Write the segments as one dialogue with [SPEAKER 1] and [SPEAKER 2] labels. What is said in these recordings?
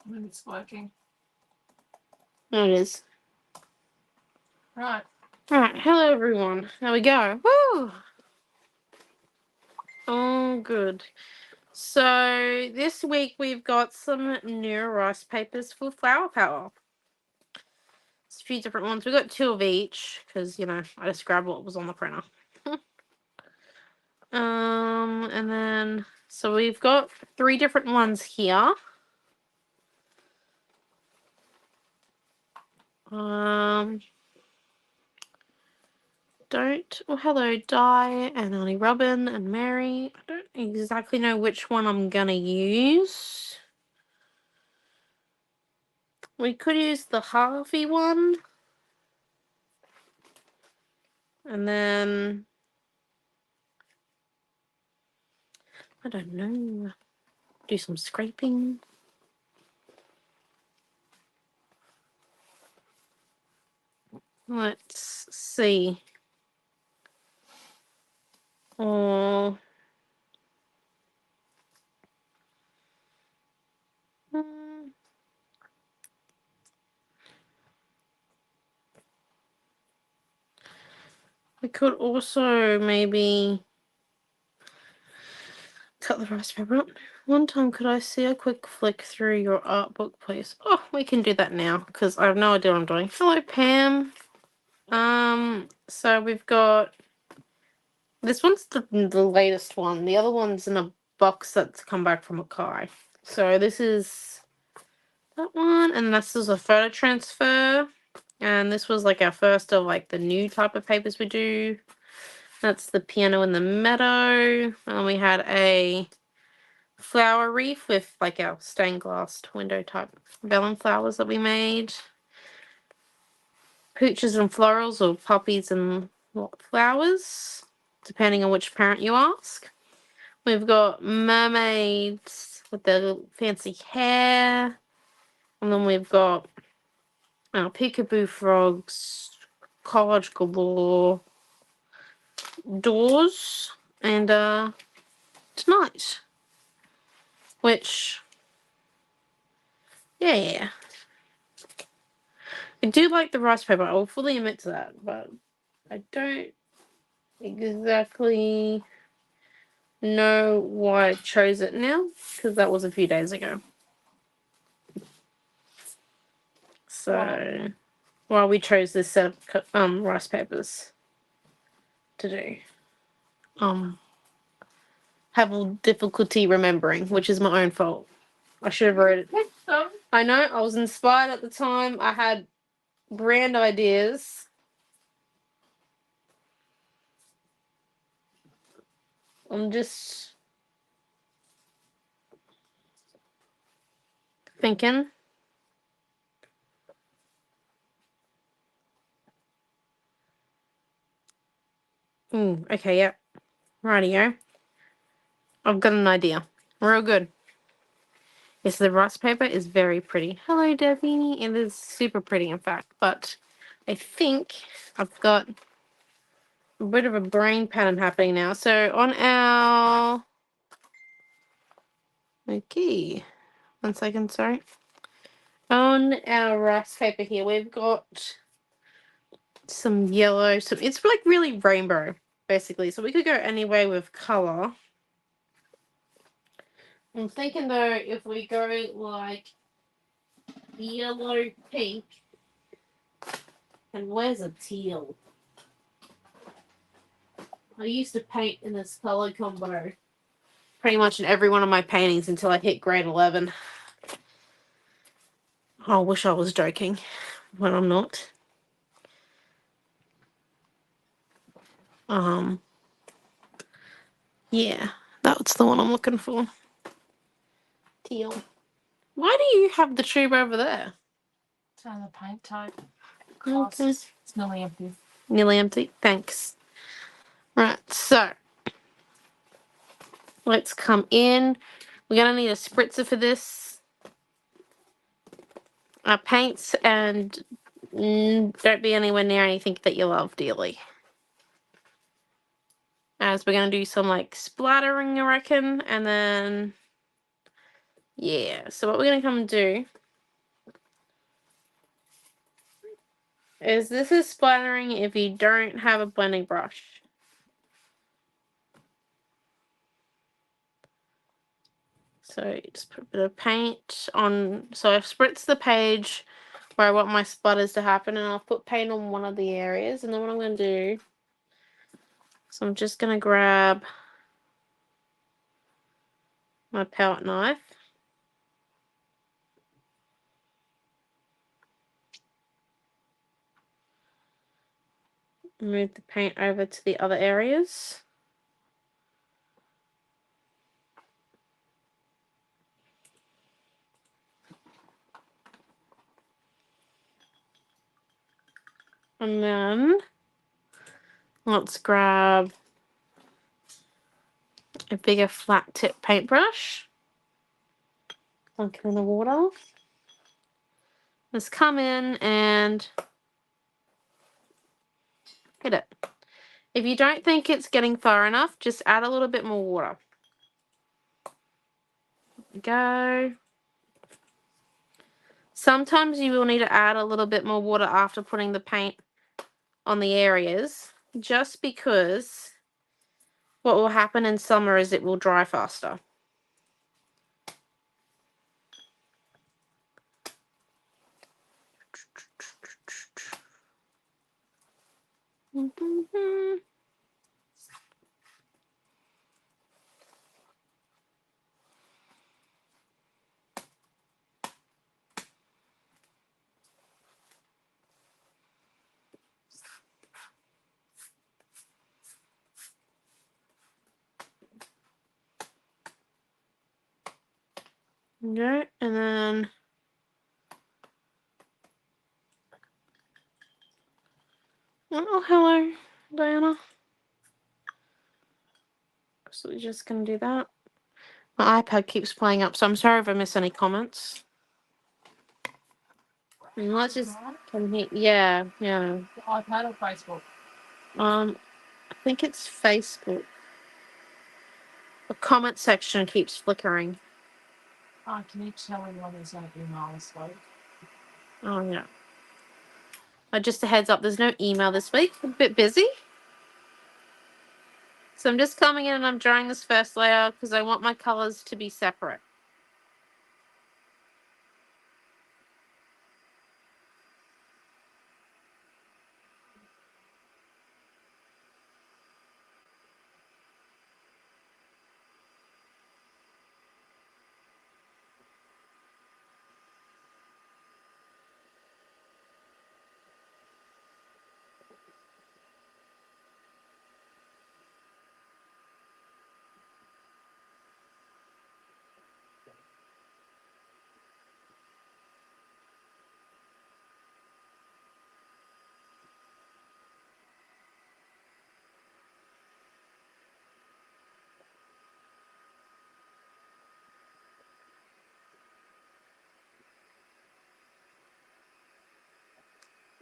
[SPEAKER 1] And it's working.
[SPEAKER 2] There it is.
[SPEAKER 1] Right.
[SPEAKER 2] Alright, hello everyone. There we go. Woo! Oh, good. So, this week we've got some new rice papers for Flower Power. It's a few different ones. We got 2 of each, because, you know, I just grabbed what was on the printer. And then, so we've got 3 different ones here. Hello, Di and Auntie Robin and Mary. I don't exactly know which one I'm gonna use. We could use the Harvey one. And then, I don't know, do some scraping. Let's see. Oh. We could also maybe cut the rice paper up. One time, could I see a quick flick through your art book, please? Oh, we can do that now, because I have no idea what I'm doing. Hello, Pam. So we've got... This one's the latest one. The other one's in a box that's come back from Akai. So this is that one, and this is a photo transfer. And this was like our first of like the new type of papers we do. That's the piano in the meadow. And we had a flower wreath with like our stained glass window type vellum flowers that we made. Pooches and florals, or poppies and flowers, depending on which parent you ask. We've got mermaids with their fancy hair. And then we've got peekaboo frogs, collage galore, doors, and tonight. Which, yeah. I do like the rice paper. I will fully admit to that, but I don't exactly know why I chose it now, because that was a few days ago. So, why we chose this set of rice papers to do. Have a difficulty remembering, which is my own fault. I should have wrote it. I know, I was inspired at the time. I had brand ideas. I'm just thinking. Okay, yep. Rightio. I've got an idea. Real good. Yes, the rice paper is very pretty. Hello, Debbie. It is super pretty, in fact. But I think I've got a bit of a brain pattern happening now. So on our... Okay. 1 second, sorry. On our rice paper here, we've got some yellow. So it's like really rainbow, basically. So we could go anywhere with color. I'm thinking though, if we go like yellow, pink, and where's a teal? I used to paint in this color combo pretty much in every one of my paintings until I hit grade 11. I wish I was joking, but I'm not. Yeah, that's the one I'm looking for. Teal. Why do you have the tube over there?
[SPEAKER 1] It's on the paint type.
[SPEAKER 2] Okay.
[SPEAKER 1] It's nearly empty.
[SPEAKER 2] Nearly empty. Thanks. Right, so let's come in. We're gonna need a spritzer for this. Paints, and don't be anywhere near anything that you love dearly. As we're gonna do some like splattering, I reckon, and then Yeah, so what we're going to come and do is this is splattering if you don't have a blending brush. So just put a bit of paint on. So I've spritzed the page where I want my splatters to happen, and I'll put paint on one of the areas. And then what I'm going to do, so I'm just going to grab my palette knife. Move the paint over to the other areas. And then let's grab a bigger flat tip paintbrush. Dunk it in the water. Let's come in and hit it. If you don't think it's getting far enough, just add a little bit more water. Go. Sometimes you will need to add a little bit more water after putting the paint on the areas, just because what will happen in summer is it will dry faster. Okay, and then oh, hello, Diana. So we're just gonna do that. My iPad keeps playing up, so I'm sorry if I miss any comments. And let's just come here. Yeah.
[SPEAKER 1] iPad or Facebook?
[SPEAKER 2] I think it's Facebook. The comment section keeps flickering.
[SPEAKER 1] I can you tell me when there's going to be email this week?
[SPEAKER 2] Oh yeah. Just a heads up, there's no email this week. I'm a bit busy. So I'm just coming in and I'm drawing this first layer because I want my colors to be separate.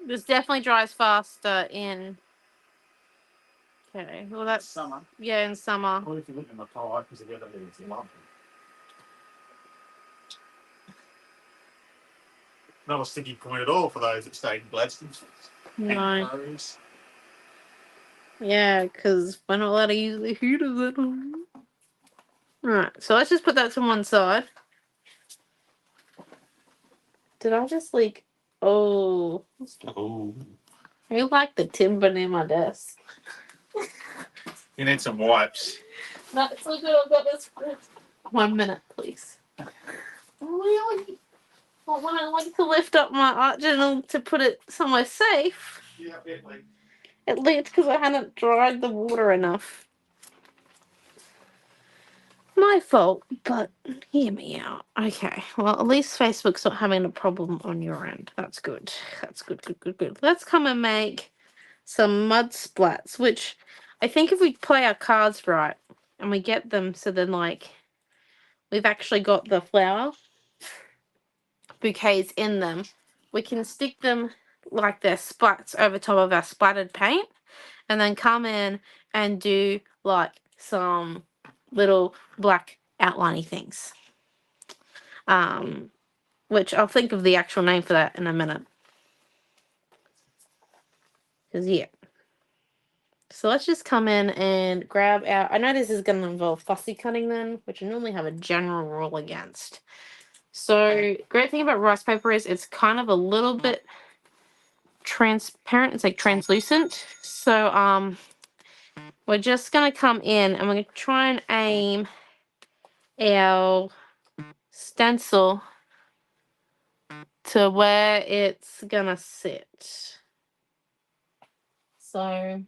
[SPEAKER 2] This definitely dries faster in. Okay, well that's
[SPEAKER 3] Summer.
[SPEAKER 2] Yeah, in summer.
[SPEAKER 3] Or if you look in the car, because the weather is lovely. Not a sticky point at all for those that stayed in Gladstone.
[SPEAKER 2] No. Yeah, because we're not allowed to use the heaters at home. Alright, so let's just put that to one side. Did I just leak? Oh.
[SPEAKER 3] Oh.
[SPEAKER 2] I like the timber near my desk.
[SPEAKER 3] You need some wipes.
[SPEAKER 2] No, it's so good. I've got this. 1 minute, please. Really? Well, when I went to lift up my art journal to put it somewhere safe,
[SPEAKER 3] Yeah, it leaked.
[SPEAKER 2] it leaked because I hadn't dried the water enough. My fault, but hear me out. Okay, well, at least Facebook's not having a problem on your end. That's good. That's good. Let's come and make some mud splats, which I think if we play our cards right and we get them so then, like, we've actually got the flower bouquets in them, we can stick them like they're splats over top of our splattered paint and then come in and do like some little black outliney things. which I'll think of the actual name for that in a minute. Because, yeah. So let's just come in and grab our... I know this is going to involve fussy cutting then, which I normally have a general rule against. So, great thing about rice paper is it's kind of a little bit transparent. It's like translucent. So, we're just going to come in and we're going to try and aim our stencil to where it's going to sit. So,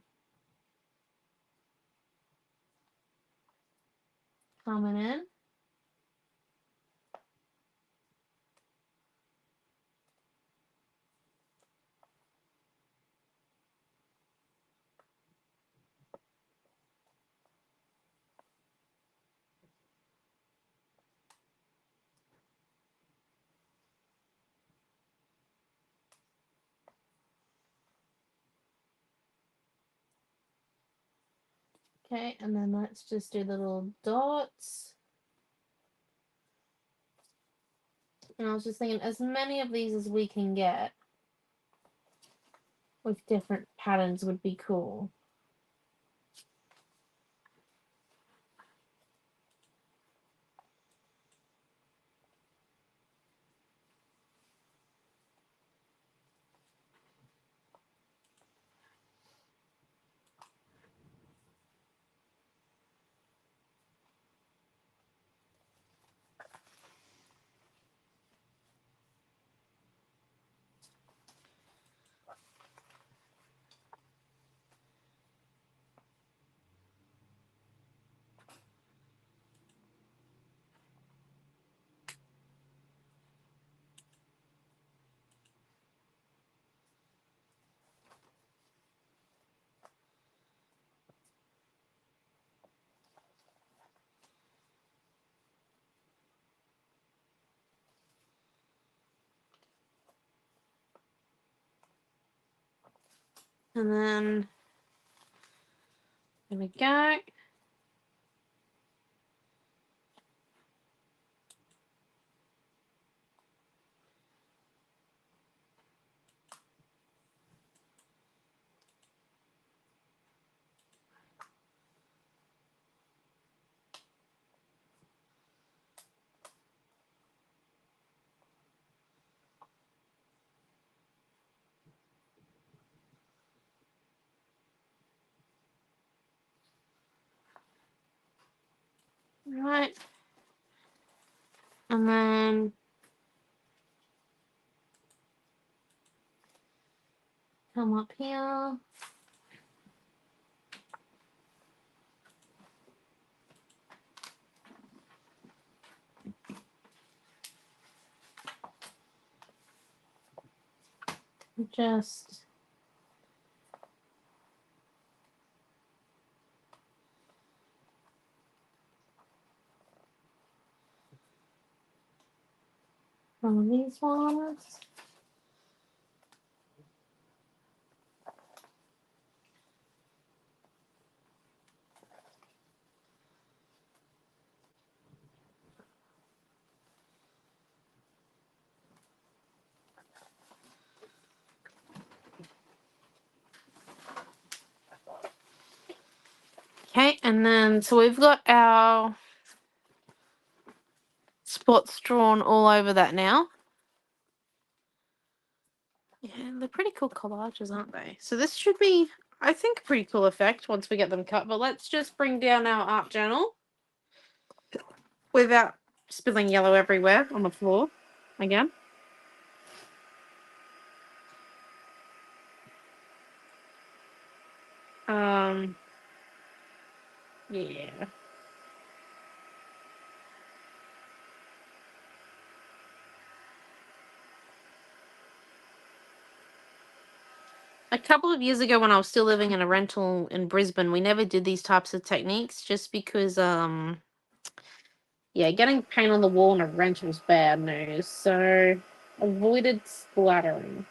[SPEAKER 2] coming in. Okay, and then let's just do little dots. And I was just thinking, as many of these as we can get with different patterns would be cool. And then there we go. Right. And then come up here. Just from these ones. Okay, and then so we've got our spots drawn all over that now. Yeah, they're pretty cool collages, aren't they? So this should be, I think, a pretty cool effect once we get them cut. But let's just bring down our art journal without spilling yellow everywhere on the floor again. Yeah. A couple of years ago when I was still living in a rental in Brisbane, we never did these types of techniques just because yeah, getting paint on the wall in a rental is bad news. So avoided splattering.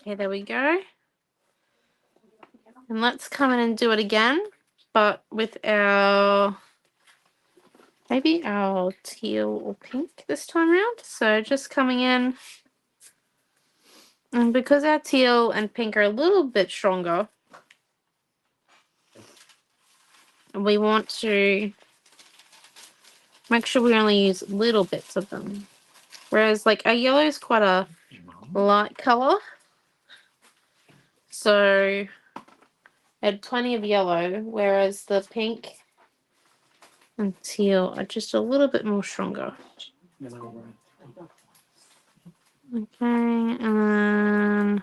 [SPEAKER 2] Okay, there we go. And let's come in and do it again, but with maybe our teal or pink this time around. So just coming in, and because our teal and pink are a little bit stronger, we want to make sure we only use little bits of them. Whereas like our yellow is quite a light color, so add plenty of yellow, whereas the pink and teal are just a little bit more stronger. Okay, and then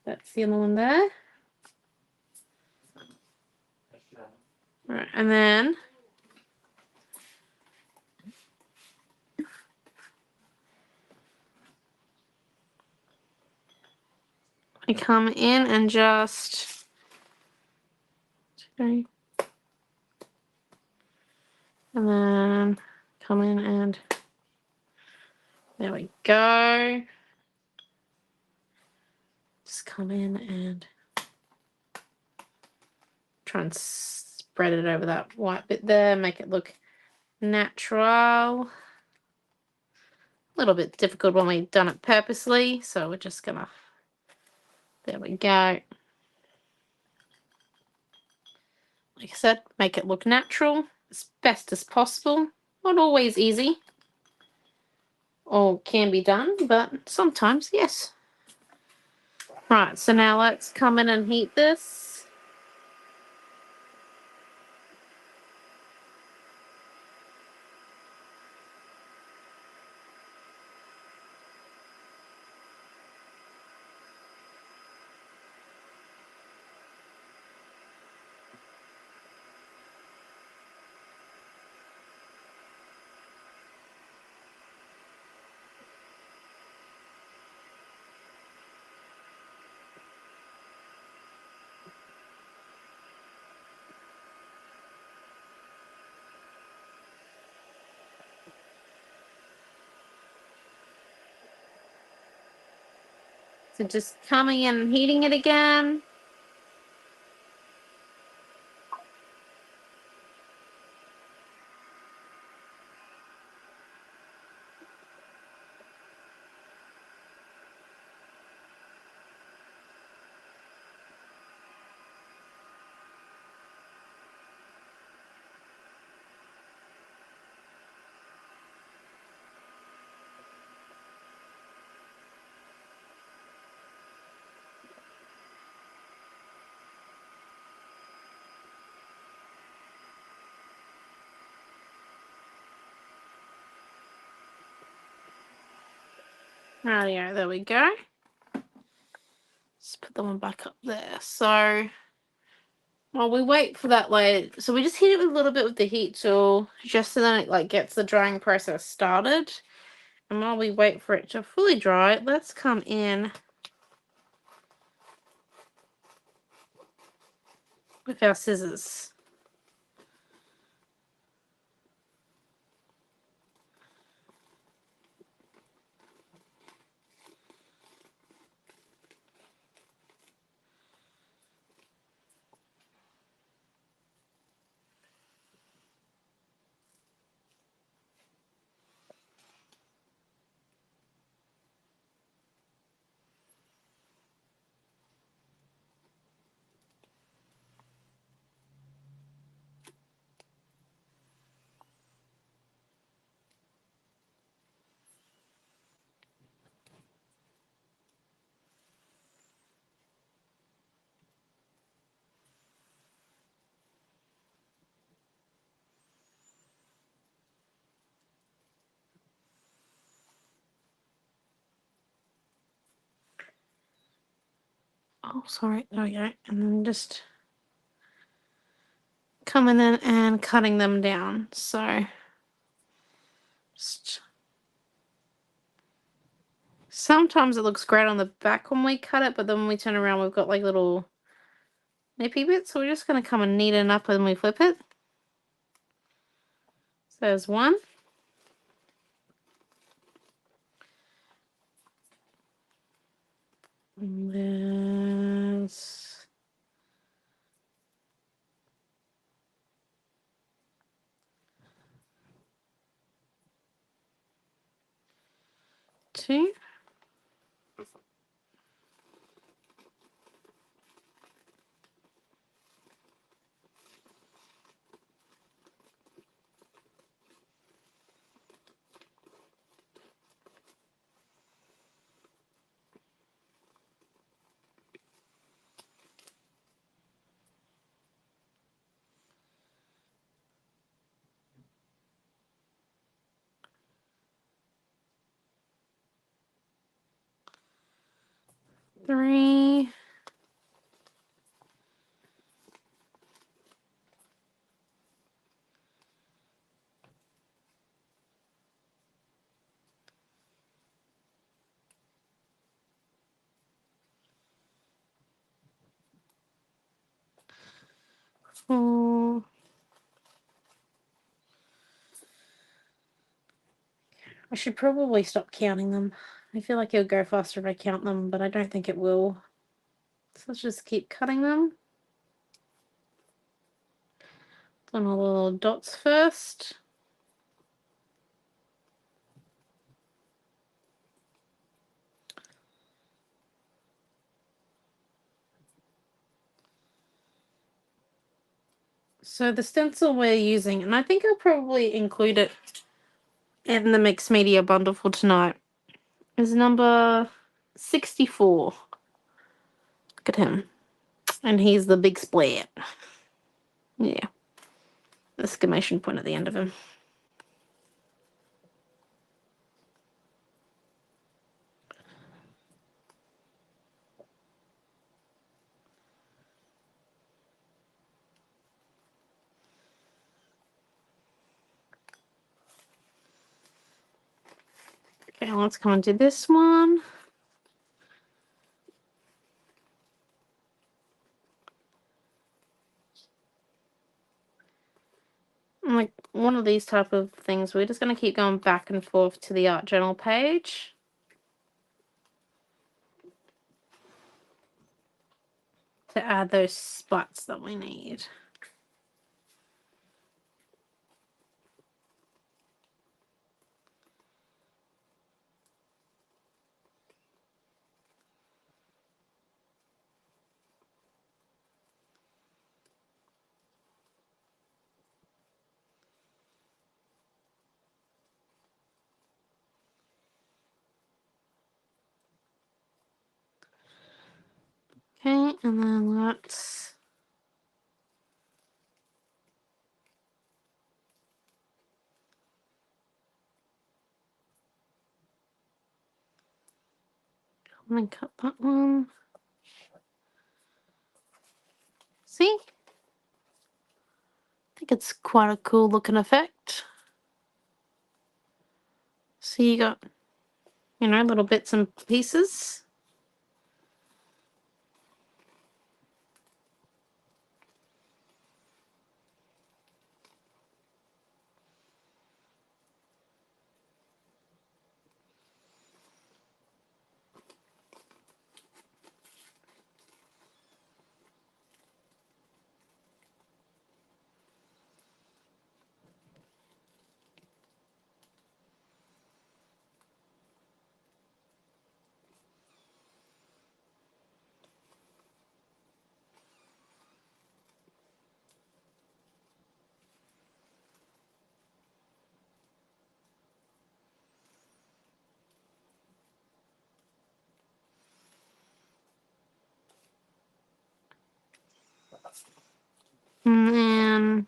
[SPEAKER 2] that's the other one there. Right, and then I come in and just and then come in and there we go. Just come in and try and spread it over that white bit there, make it look natural. A little bit difficult when we've done it purposely, so we're just gonna, there we go. Like I said, make it look natural as best as possible. Not always easy, or can be done, but sometimes, yes. Right, so now let's come in and heat this. So just coming in and heating it again. Rightio, there we go. Let's put the one back up there. So while we wait for that layer, so we just heat it with a little bit with the heat tool, just so that it like gets the drying process started. And while we wait for it to fully dry, let's come in with our scissors. Oh, sorry, there we go. And then just coming in and cutting them down. So just sometimes it looks great on the back when we cut it, but then when we turn around, we've got like little nippy bits. So we're just going to come and neaten up when we flip it. So there's one. And there's 2. 3. 4. I should probably stop counting them. I feel like it'll go faster if I count them, but I don't think it will. So let's just keep cutting them. On all the little dots first. So the stencil we're using, and I think I'll probably include it in the mixed media bundle for tonight, is number 64. Look at him. And he's the big splat. Yeah. Exclamation point at the end of him. Okay, let's come and do this one. Like one of these type of things, we're just going to keep going back and forth to the art journal page to add those spots that we need. Okay, and then let's come and cut that one. See? I think it's quite a cool looking effect. So you got, little bits and pieces. And then,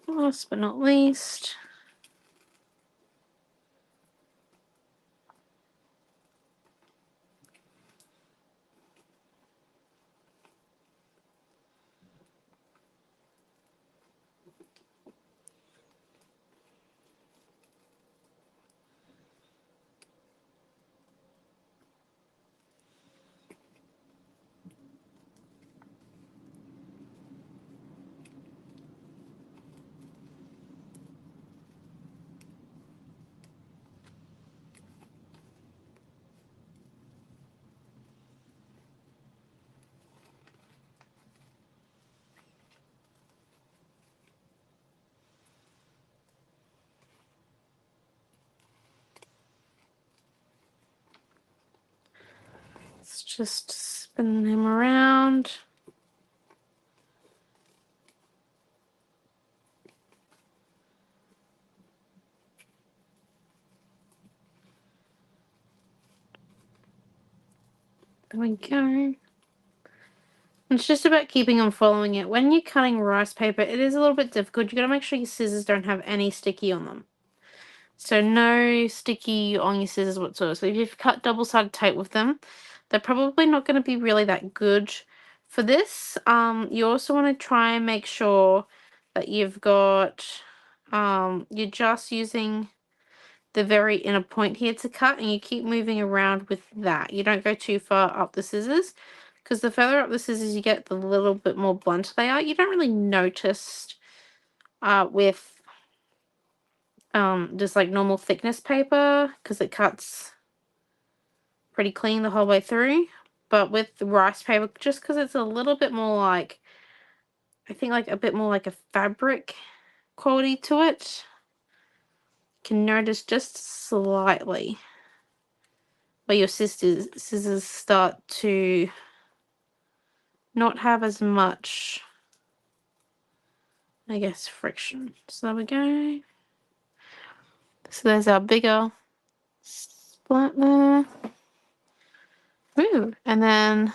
[SPEAKER 2] last but not least, Let's just spin him around. There we go. It's just about keeping on following it. When you're cutting rice paper, it is a little bit difficult. You got to make sure your scissors don't have any sticky on them. So no sticky on your scissors whatsoever. So if you've cut double-sided tape with them, they're probably not going to be really that good for this. You also want to try and make sure that you've got, you're just using the very inner point here to cut, and you keep moving around with that. You don't go too far up the scissors, because the further up the scissors you get, the little bit more blunt they are. You don't really notice with just like normal thickness paper, because it cuts pretty clean the whole way through. But with the rice paper, just because it's a little bit more like, I think like a bit more like a fabric quality to it, you can notice just slightly where your scissors start to not have as much, I guess, friction. So there we go. So there's our bigger splat there. Ooh, and then,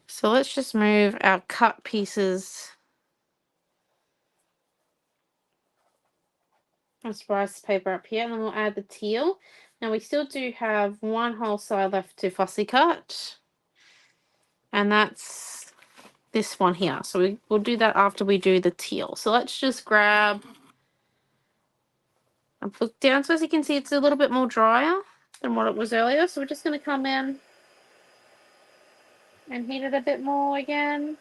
[SPEAKER 2] so let's just move our cut pieces of rice paper up here, and then we'll add the teal. Now we still do have one whole side left to fussy cut, and that's this one here. So we'll do that after we do the teal. So let's just grab and look down. So as you can see, it's a little bit more drier than what it was earlier. So we're just going to come in and heat it a bit more again.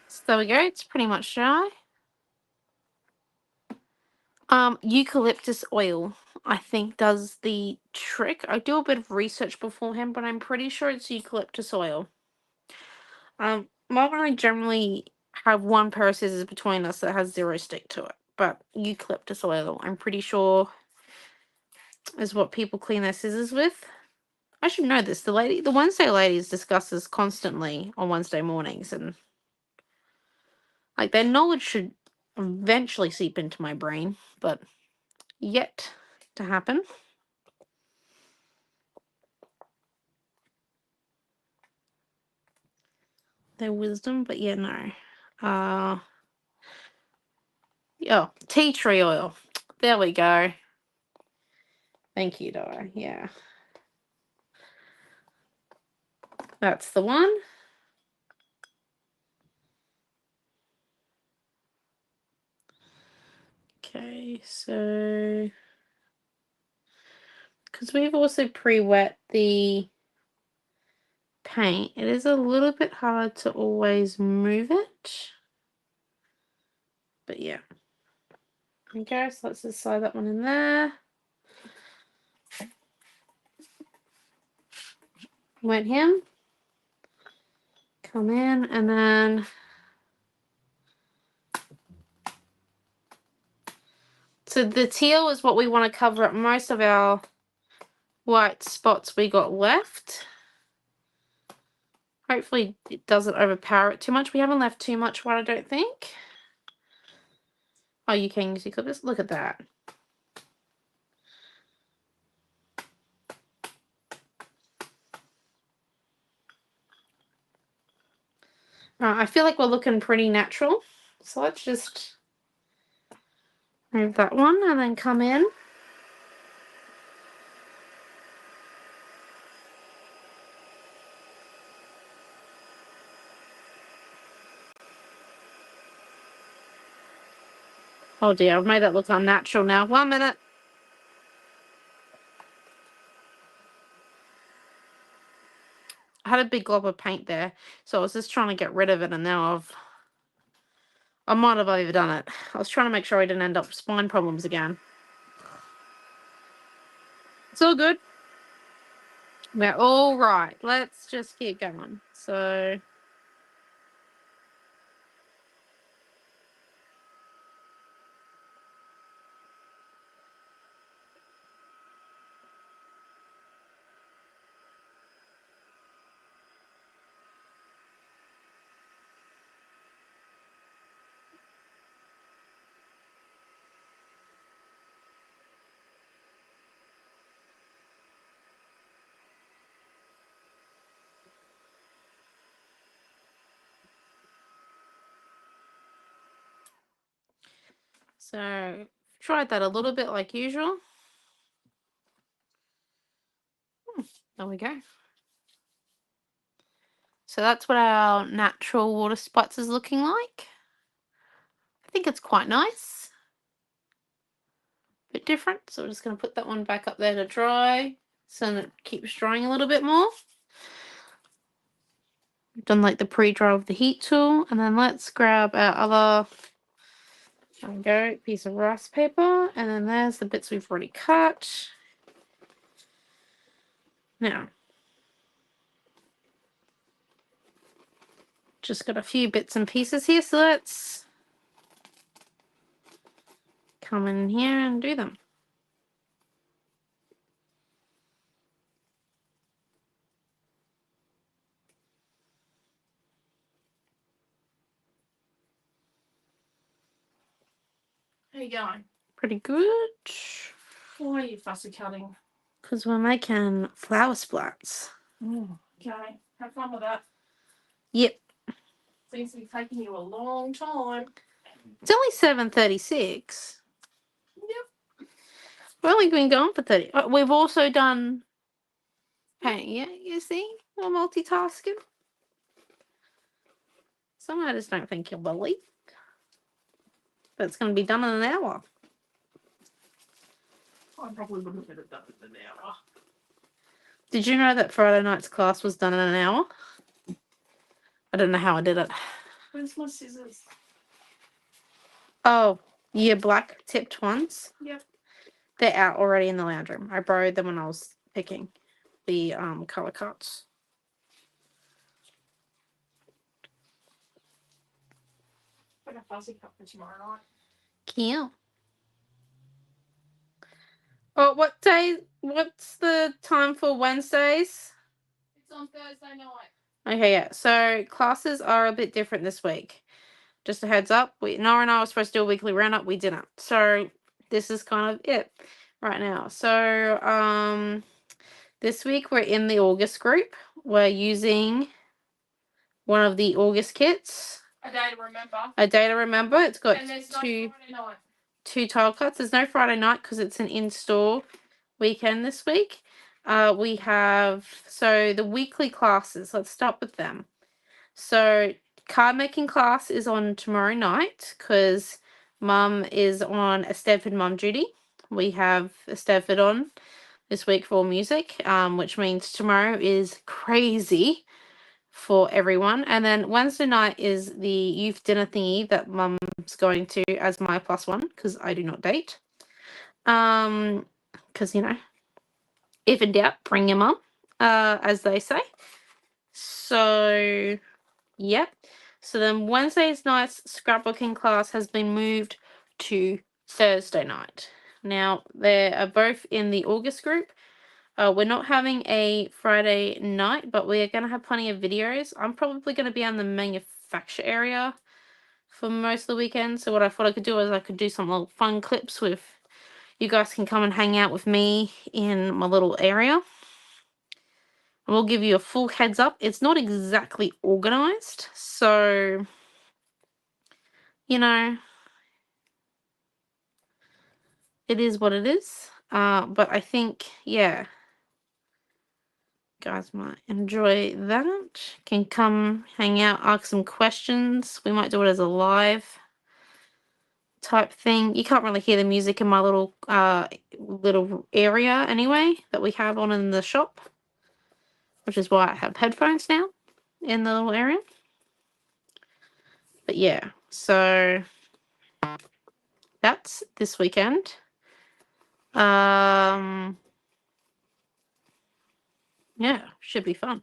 [SPEAKER 2] So there we go. It's pretty much dry. Eucalyptus oil, I think, does the trick. I do a bit of research beforehand, but I'm pretty sure it's eucalyptus oil. Mark and I generally have one pair of scissors between us that has 0 stick to it, but eucalyptus oil, I'm pretty sure, is what people clean their scissors with. I should know this. The Wednesday ladies discuss this constantly on Wednesday mornings, and like their knowledge should eventually seep into my brain, but yet to happen. Their wisdom, but yeah, no. Oh, tea tree oil. There we go. Thank you, Dora. Yeah. That's the one. Okay, so because we've also pre-wet the paint, it is a little bit hard to always move it. But yeah. Okay, so let's just slide that one in there. Wet him. Come in, and then so the teal is what we want to cover up most of our white spots we got left. Hopefully it doesn't overpower it too much. We haven't left too much white, I don't think. Oh, you can use your clippers. Look at that. I feel like we're looking pretty natural. So let's just move that one and then come in. Oh dear, I've made that look unnatural now. 1 minute. I had a big glob of paint there, so I was just trying to get rid of it, and now I might have overdone it. I was trying to make sure I didn't end up with spine problems again. It's all good. We're all right. Let's just keep going. So tried that a little bit like usual. There we go. So that's what our natural water spots is looking like. I think it's quite nice. A bit different. So we're just going to put that one back up there to dry so that it keeps drying a little bit more. We've done like the pre-dry with the heat tool. And then let's grab our other, there we go, piece of rice paper. And then there's the bits we've already cut. Now, just got a few bits and pieces here, so let's come in here and do them.
[SPEAKER 1] How you going?
[SPEAKER 2] Pretty good.
[SPEAKER 1] Why are you fussy cutting?
[SPEAKER 2] Because we're making flower splats.
[SPEAKER 1] Okay, have fun with that.
[SPEAKER 2] Yep.
[SPEAKER 1] Seems to be taking you a long time.
[SPEAKER 2] It's only 7:36.
[SPEAKER 1] Yep.
[SPEAKER 2] We've only been going for 30. We've also done painting. Yeah, you see? We're multitasking. Some I just don't think you'll believe. But it's going to be done in an hour.
[SPEAKER 1] I probably wouldn't get it done in an hour.
[SPEAKER 2] Did you know that Friday night's class was done in an hour? I don't know how I did it.
[SPEAKER 1] Where's my scissors?
[SPEAKER 2] Oh, yeah, black tipped ones.
[SPEAKER 1] Yep.
[SPEAKER 2] They're out already in the lounge room. I borrowed them when I was picking the color cuts.
[SPEAKER 1] Got a fuzzy cut for tomorrow night.
[SPEAKER 2] Cute. Oh, what day? What's the time for Wednesdays?
[SPEAKER 1] It's on Thursday night.
[SPEAKER 2] Okay, yeah. So classes are a bit different this week. Just a heads up. Nora and I were supposed to do a weekly roundup. We didn't. So this is kind of it right now. So this week we're in the August group. We're using one of the August kits.
[SPEAKER 1] A day to remember.
[SPEAKER 2] A day to remember. It's got
[SPEAKER 1] And there's no Friday night.
[SPEAKER 2] two tile cuts. There's no Friday night because it's an in-store weekend this week. We have, so the weekly classes, let's start with them. So card making class is on tomorrow night because Mum is on a Stedford mum duty. We have a Stedford on this week for music, which means tomorrow is crazy for everyone. And then Wednesday night is the youth dinner thingy that Mum's going to as my +1 because I do not date. Because, you know, if in doubt, bring your mum, as they say. So, yep. So then Wednesday's night's scrapbooking class has been moved to Thursday night. Now, they are both in the August group. We're not having a Friday night, but we are going to have plenty of videos. I'm probably going to be in the manufacture area for most of the weekend. So what I thought I could do is I could do some little fun clips with you guys can come and hang out with me in my little area. I will give you a full heads up. It's not exactly organized, so you know, it is what it is. But I think, yeah, guys might enjoy that. Can come hang out, ask some questions. We might do it as a live type thing. You can't really hear the music in my little area anyway that we have on in the shop, which is why I have headphones now in the little area. But yeah, so that's this weekend. Yeah, should be fun.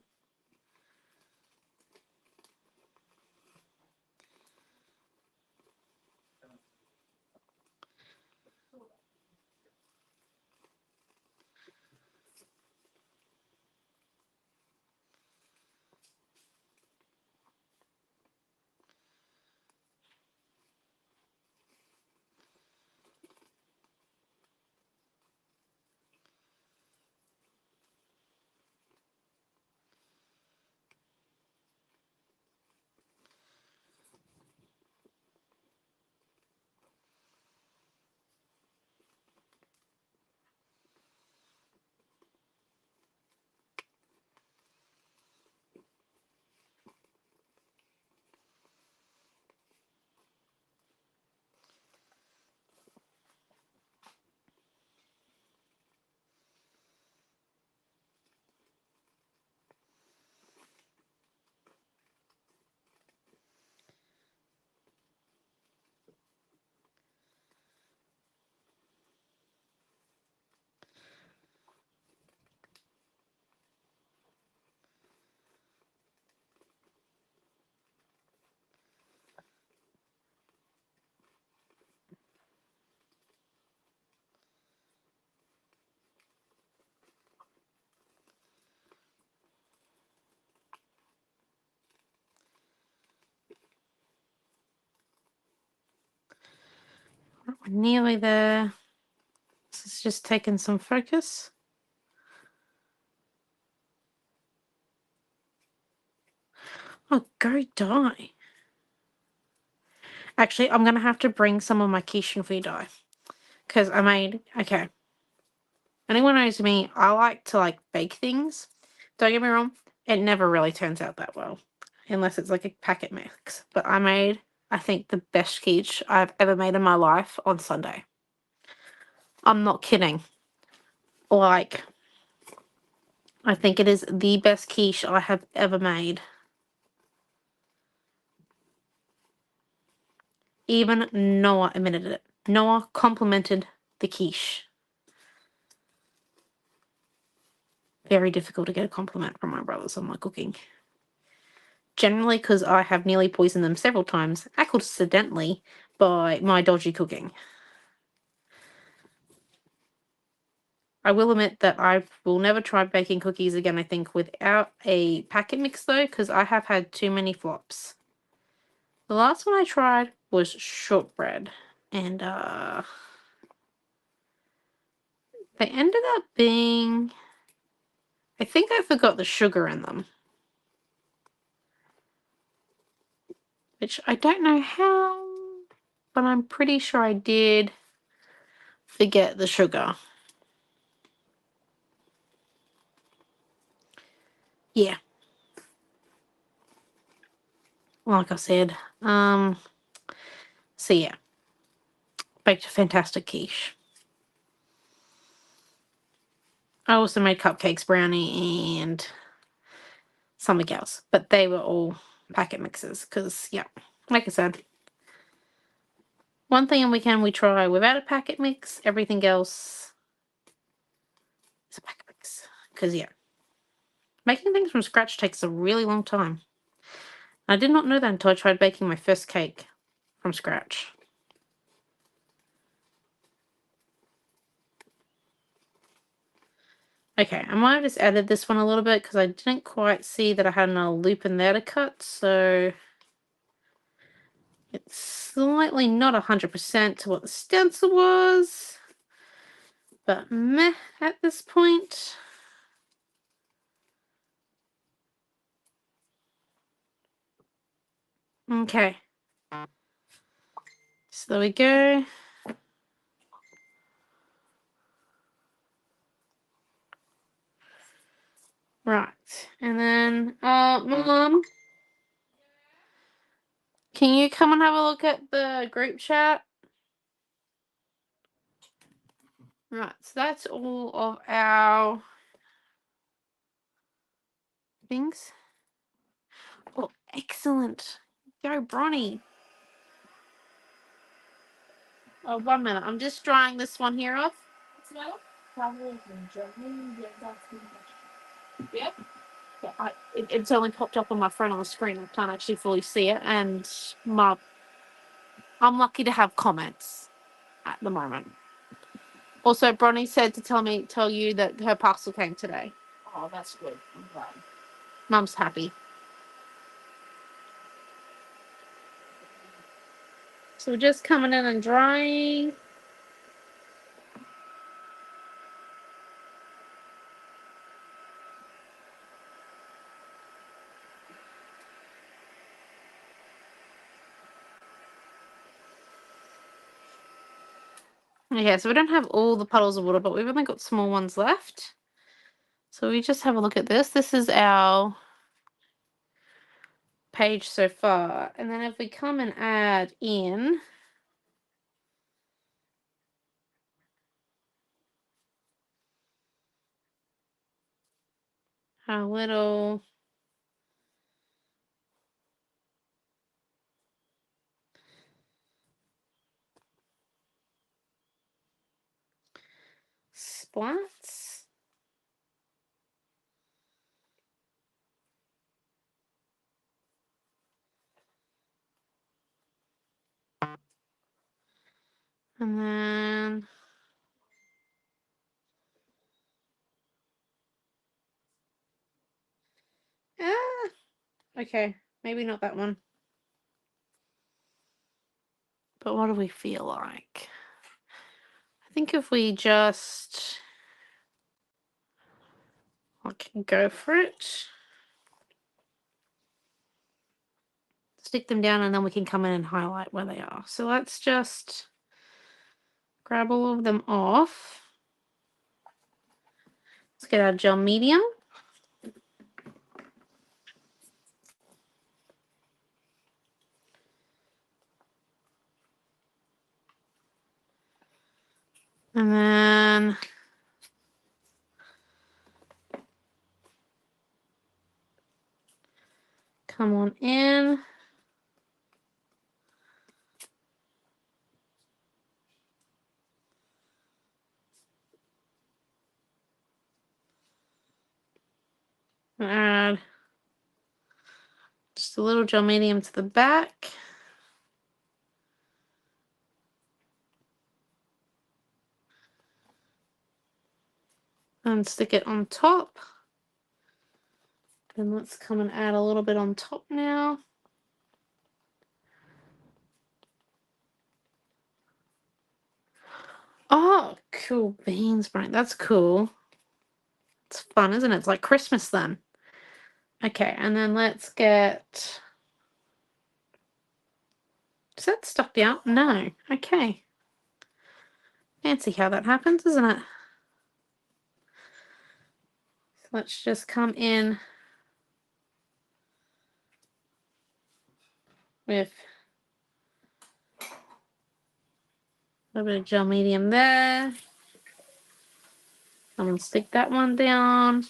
[SPEAKER 2] We're nearly there. This is just taking some focus. Oh, go die. Actually, I'm going to have to bring some of my quiche and food dye. Because I made... Okay. Anyone knows me, I like to, like, bake things. Don't get me wrong, it never really turns out that well. Unless it's, like, a packet mix. But I made, I think, the best quiche I've ever made in my life on Sunday. I'm not kidding. Like, I think it is the best quiche I have ever made. Even Noah admitted it. Noah complimented the quiche. Very difficult to get a compliment from my brothers on my cooking. Generally because I have nearly poisoned them several times, accidentally, by my dodgy cooking. I will admit that I will never try baking cookies again, I think, without a packet mix, though, because I have had too many flops. The last one I tried was shortbread, and they ended up being... I think I forgot the sugar in them. Which I don't know how, but I'm pretty sure I did forget the sugar. Yeah. Like I said. So yeah. Baked a fantastic quiche. I also made cupcakes, brownie, and something else. But they were all packet mixes. Because, yeah, like I said, one thing a weekend we try without a packet mix. Everything else is a packet mix. Because, yeah, making things from scratch takes a really long time. I did not know that until I tried baking my first cake from scratch. Okay, I might have just added this one a little bit because I didn't quite see that I had another loop in there to cut, so It's slightly not 100% to what the stencil was, but meh at this point. Okay. So there we go. Right. And then, Mom, can you come and have a look at the group chat? Right. So that's all of our things. Oh, excellent. Go, Bronny. Oh, 1 minute. I'm just drying this one here off. Yeah. It's only popped up on my phone on the screen. I can't actually fully see it, and I'm lucky to have comments at the moment. Also, Bronny said to tell you that her parcel came today.
[SPEAKER 1] Oh, that's good. I'm glad.
[SPEAKER 2] Mum's happy. So we're just coming in and drying. Okay, so we don't have all the puddles of water, but we've only got small ones left. So we just have a look at this. This is our page so far. And then if we come and add in our little splats. And then okay, maybe not that one. But what do we feel like? I think if we just go for it. Stick them down and then we can come in and highlight where they are. So let's just grab all of them off. Let's get our gel medium. And then come on in. And add just a little gel medium to the back. And stick it on top. And let's come and add a little bit on top now. Oh, cool beans, Brian. That's cool. It's fun, isn't it? It's like Christmas then. Okay, and then let's get... Is that stuck down? No. Okay. Fancy how that happens, isn't it? So let's just come in with a little bit of gel medium there. I'm going to stick that one down.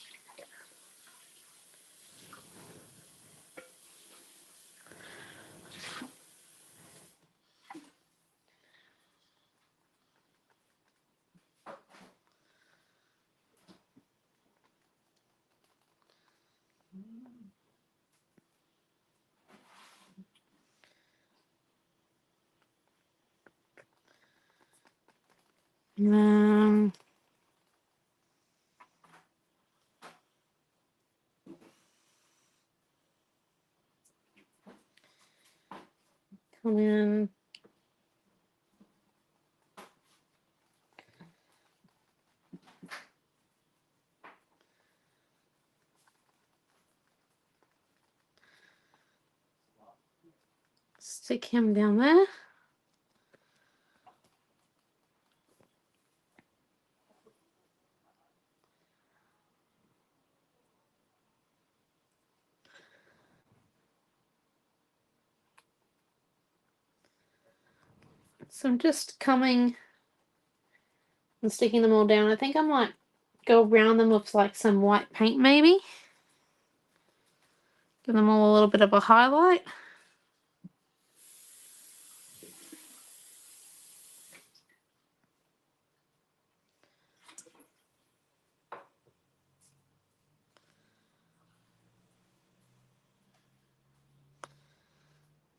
[SPEAKER 2] And then come in. Stick him down there. So I'm just coming and sticking them all down. I think I might go around them with like some white paint maybe. Give them all a little bit of a highlight.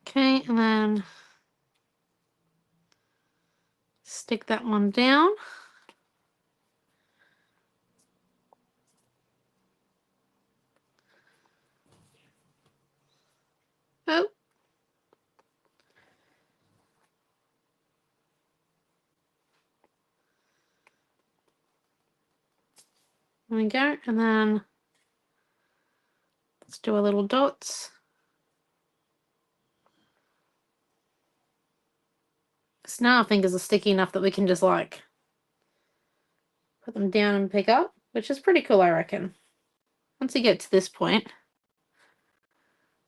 [SPEAKER 2] Okay, and then stick that one down. Oh. There we go, and then let's do a little dots. So now our fingers are sticky enough that we can just like put them down and pick up, which is pretty cool, I reckon. Once you get to this point,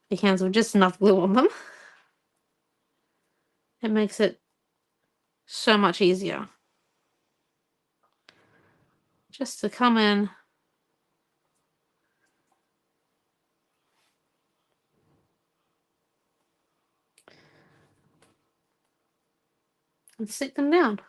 [SPEAKER 2] your hands with just enough glue on them, it makes it so much easier. Just to come in and stick them down.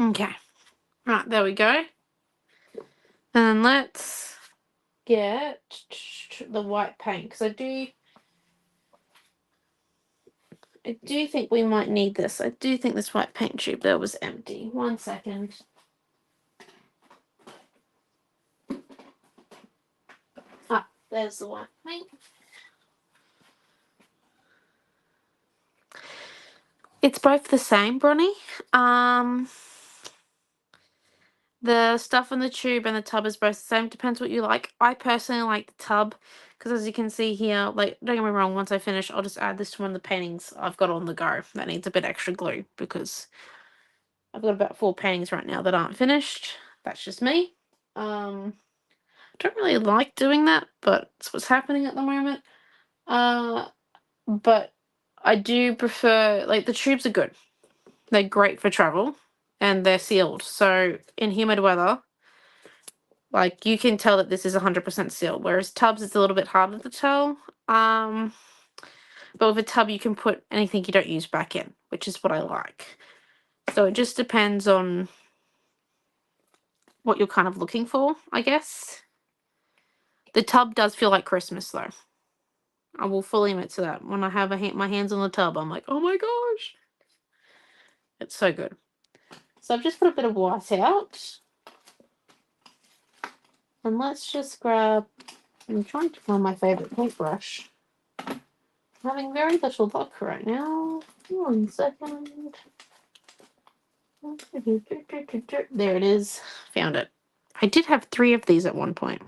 [SPEAKER 2] Okay, right, there we go. And let's get the white paint, because I do think we might need this. I do think this white paint tube there was empty. 1 second. Ah, there's the white paint. It's both the same, Bronnie. The stuff in the tube and the tub is both the same. Depends what you like. I personally like the tub because, as you can see here, like, don't get me wrong, once I finish, I'll just add this to one of the paintings I've got on the go that needs a bit extra glue because I've got about 4 paintings right now that aren't finished. That's just me. I don't really like doing that, but it's what's happening at the moment. But I do prefer, like, the tubes are good. They're great for travel and they're sealed. So in humid weather, like, you can tell that this is 100% sealed, whereas tubs it's a little bit harder to tell. But with a tub you can put anything you don't use back in, which is what I like. So it just depends on what you're kind of looking for, I guess. The tub does feel like Christmas though. I will fully admit to that. When I have my hands on the tub, I'm like, oh my gosh. It's so good. So I've just put a bit of white out. And let's just grab, I'm trying to find my favourite paintbrush. I'm having very little luck right now. 1 second. There it is. Found it. I did have 3 of these at one point.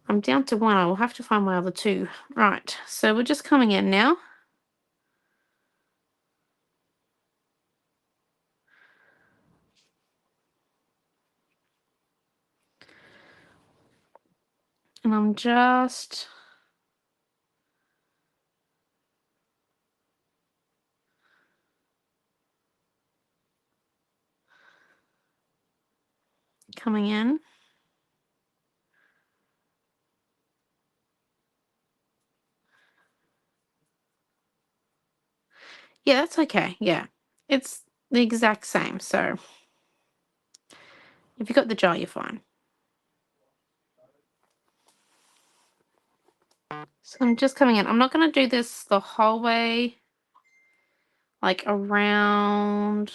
[SPEAKER 2] I'm down to one. I will have to find my other two. Right, so we're just coming in now. And I'm just coming in. Yeah, that's okay. Yeah, it's the exact same. So if you got the jar, you're fine. So I'm just coming in. I'm not going to do this the whole way, like around.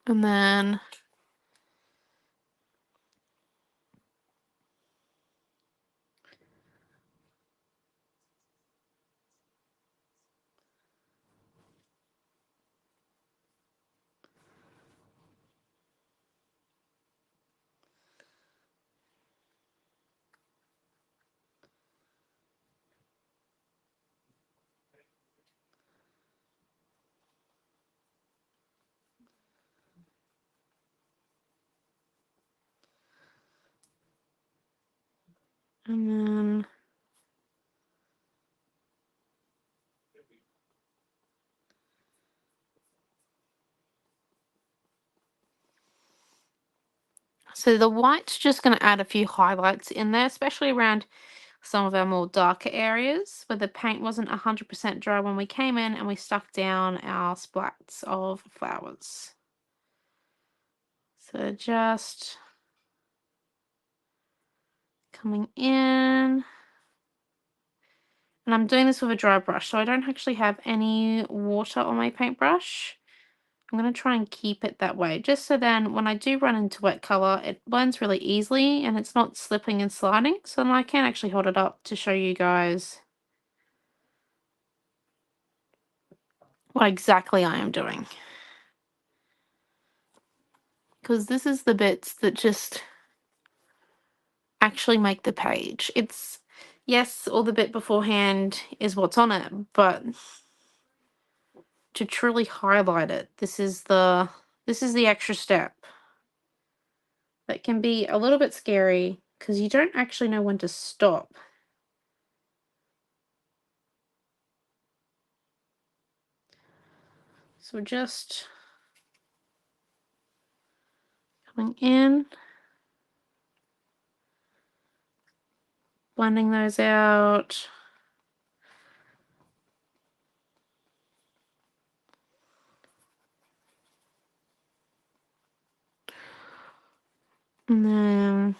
[SPEAKER 2] And then and then so the white's just going to add a few highlights in there, especially around some of our more darker areas where the paint wasn't 100% dry when we came in and we stuck down our splats of flowers. So just coming in. And I'm doing this with a dry brush, so I don't actually have any water on my paintbrush. I'm going to try and keep it that way, just so then when I do run into wet color, it blends really easily and it's not slipping and sliding. So then I can actually hold it up to show you guys what exactly I am doing. Because this is the bits that just actually make the page. It's, yes, all the bit beforehand is what's on it, but to truly highlight it, this is the extra step. That can be a little bit scary because you don't actually know when to stop. So just coming in, blending those out. And then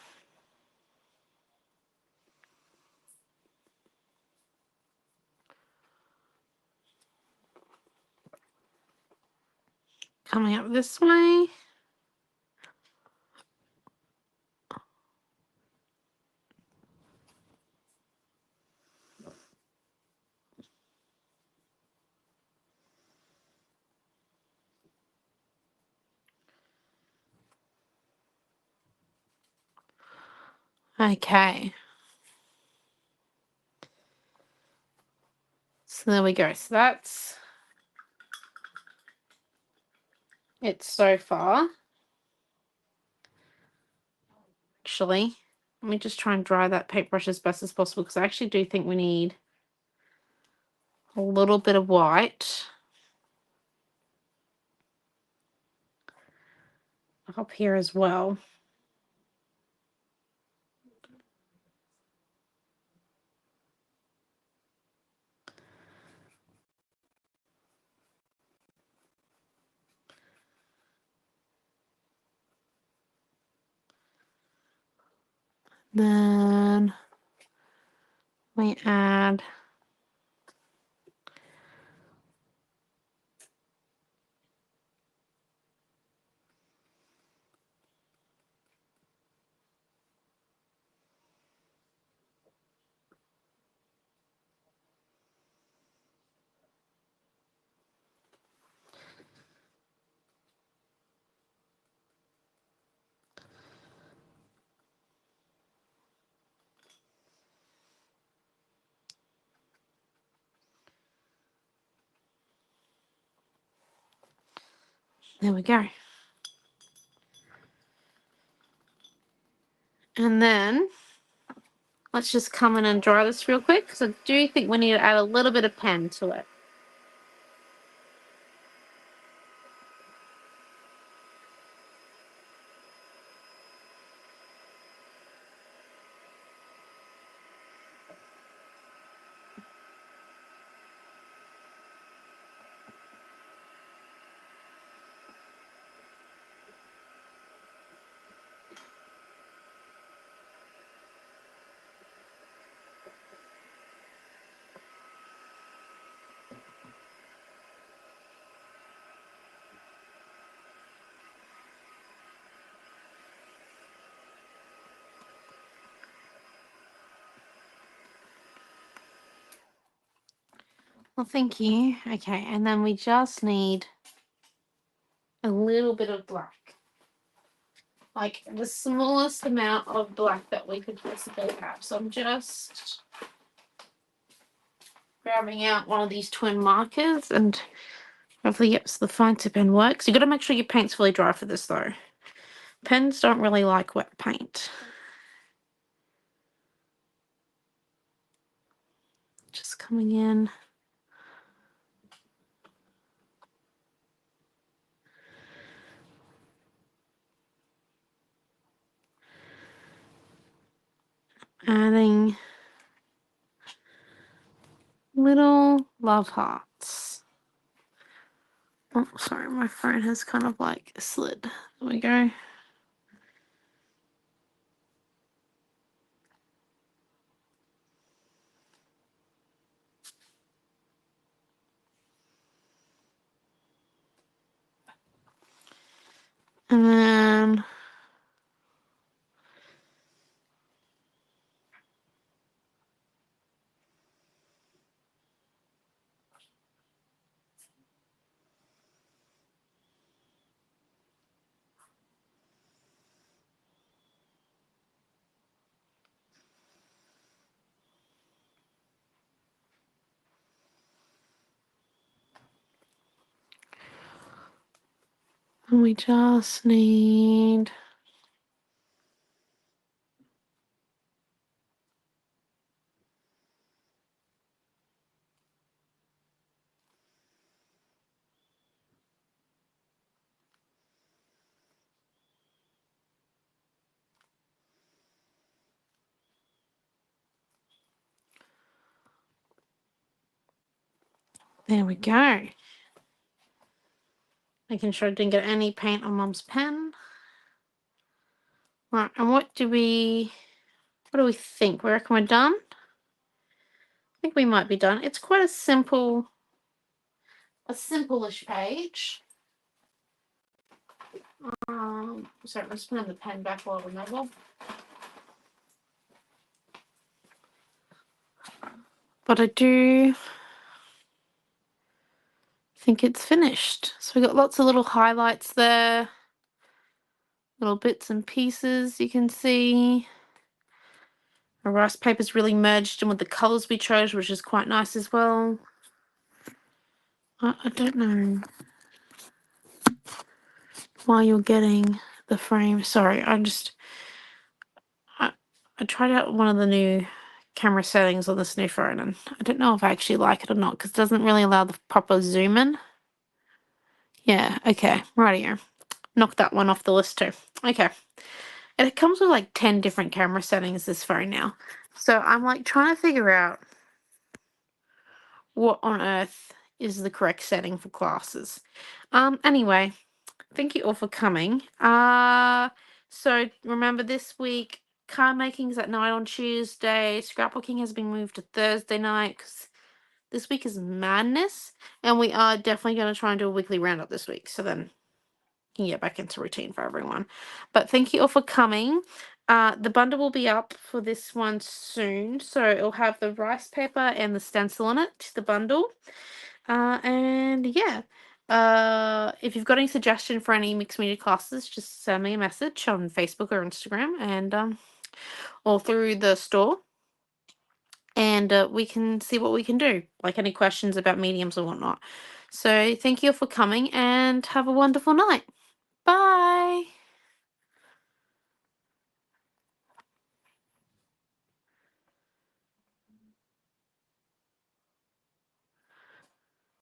[SPEAKER 2] coming up this way. Okay. So there we go. So that's it so far. Actually, let me just try and dry that paintbrush as best as possible because I actually do think we need a little bit of white up here as well. Then we add There we go. And then let's just come in and dry this real quick, because I do think we need to add a little bit of pen to it. Well, thank you. Okay, and then we just need a little bit of black. Like the smallest amount of black that we could possibly have. So I'm just grabbing out one of these twin markers and hopefully, yep, so the fine tip pen works. You got to make sure your paint's fully dry for this though. Pens don't really like wet paint. Just coming in. Adding little love hearts. Oh, sorry, my phone has kind of like slid. There we go. And then we just need there we go. Making sure I didn't get any paint on Mum's pen. Right, and what do we think? We reckon we're done? I think we might be done. It's quite a simple, simple-ish page. Sorry, I'm just putting the pen back while I remember. But I do think it's finished. So we got lots of little highlights there, little bits and pieces you can see. The rice paper's really merged in with the colours we chose, which is quite nice as well. I don't know why you're getting the frame. Sorry, I tried out one of the new camera settings on this new phone, and I don't know if I actually like it or not, because it doesn't really allow the proper zoom in. Yeah, okay, rightio. Knock that one off the list too. Okay. And it comes with like 10 different camera settings, this phone now. So I'm like trying to figure out what on earth is the correct setting for classes. Anyway, thank you all for coming. So remember, this week card making is at night on Tuesday. Scrapbooking has been moved to Thursday night because this week is madness, and we are definitely going to try and do a weekly roundup this week, so then you can get back into routine for everyone. But thank you all for coming. The bundle will be up for this one soon, so it'll have the rice paper and the stencil on it, the bundle. And yeah, if you've got any suggestion for any mixed media classes, just send me a message on Facebook or Instagram, and or through the store, and we can see what we can do, like any questions about mediums or whatnot. So thank you for coming and have a wonderful night. Bye.